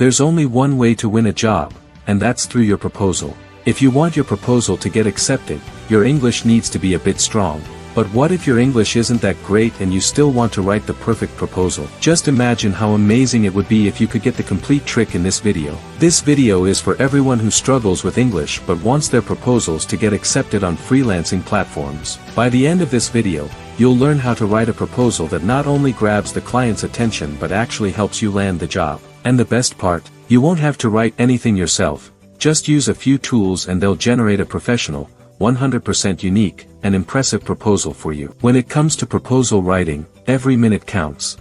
There's only one way to win a job, and that's through your proposal. If you want your proposal to get accepted, your English needs to be a bit strong. But what if your English isn't that great and you still want to write the perfect proposal? Just imagine how amazing it would be if you could get the complete trick in this video. This video is for everyone who struggles with English but wants their proposals to get accepted on freelancing platforms. By the end of this video, you'll learn how to write a proposal that not only grabs the client's attention but actually helps you land the job. And the best part, you won't have to write anything yourself. Just use a few tools and they'll generate a professional, 100% unique, and impressive proposal for you. When it comes to proposal writing, every minute counts.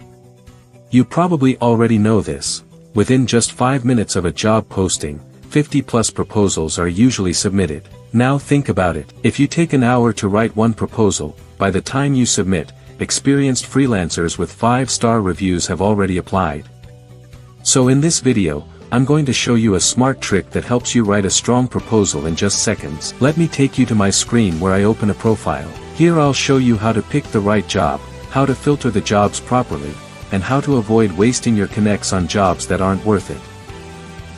You probably already know this. Within just 5 minutes of a job posting, 50+ proposals are usually submitted. Now think about it. If you take an hour to write one proposal, by the time you submit, experienced freelancers with 5-star reviews have already applied. So in this video, I'm going to show you a smart trick that helps you write a strong proposal in just seconds. Let me take you to my screen where I open a profile. Here I'll show you how to pick the right job, how to filter the jobs properly, and how to avoid wasting your connects on jobs that aren't worth it.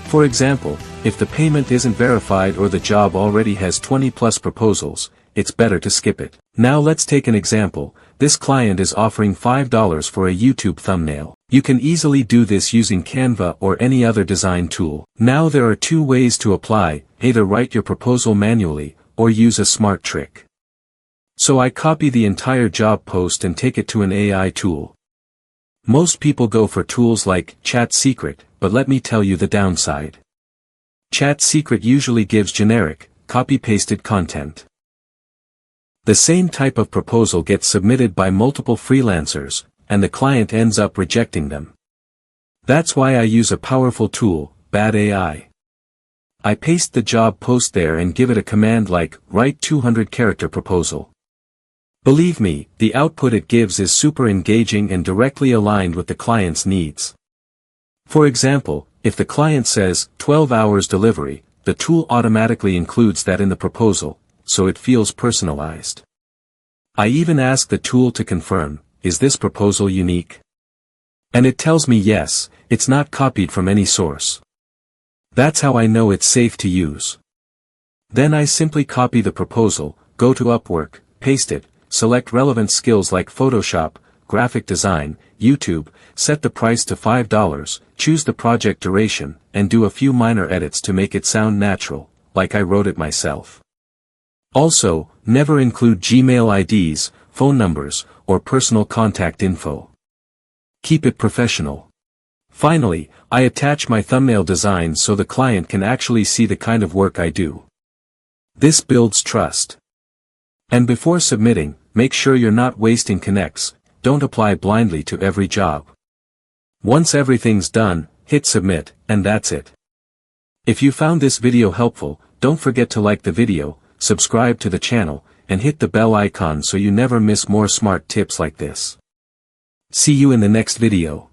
For example, if the payment isn't verified or the job already has 20+ proposals, it's better to skip it. Now let's take an example. This client is offering $5 for a YouTube thumbnail. You can easily do this using Canva or any other design tool. Now there are 2 ways to apply, either write your proposal manually, or use a smart trick. So I copy the entire job post and take it to an AI tool. Most people go for tools like ChatSecret, but let me tell you the downside. ChatSecret usually gives generic, copy-pasted content. The same type of proposal gets submitted by multiple freelancers, and the client ends up rejecting them. That's why I use a powerful tool, Bad AI. I paste the job post there and give it a command like, write 200-character proposal. Believe me, the output it gives is super engaging and directly aligned with the client's needs. For example, if the client says, 12 hours delivery, the tool automatically includes that in the proposal, so it feels personalized. I even ask the tool to confirm, is this proposal unique? And it tells me yes, it's not copied from any source. That's how I know it's safe to use. Then I simply copy the proposal, go to Upwork, paste it, select relevant skills like Photoshop, graphic design, YouTube, set the price to $5, choose the project duration, and do a few minor edits to make it sound natural, like I wrote it myself. Also, never include Gmail IDs, phone numbers, or personal contact info. Keep it professional. Finally, I attach my thumbnail design so the client can actually see the kind of work I do. This builds trust. And before submitting, make sure you're not wasting connects, don't apply blindly to every job. Once everything's done, hit submit, and that's it. If you found this video helpful, don't forget to like the video, subscribe to the channel, and hit the bell icon so you never miss more smart tips like this. See you in the next video.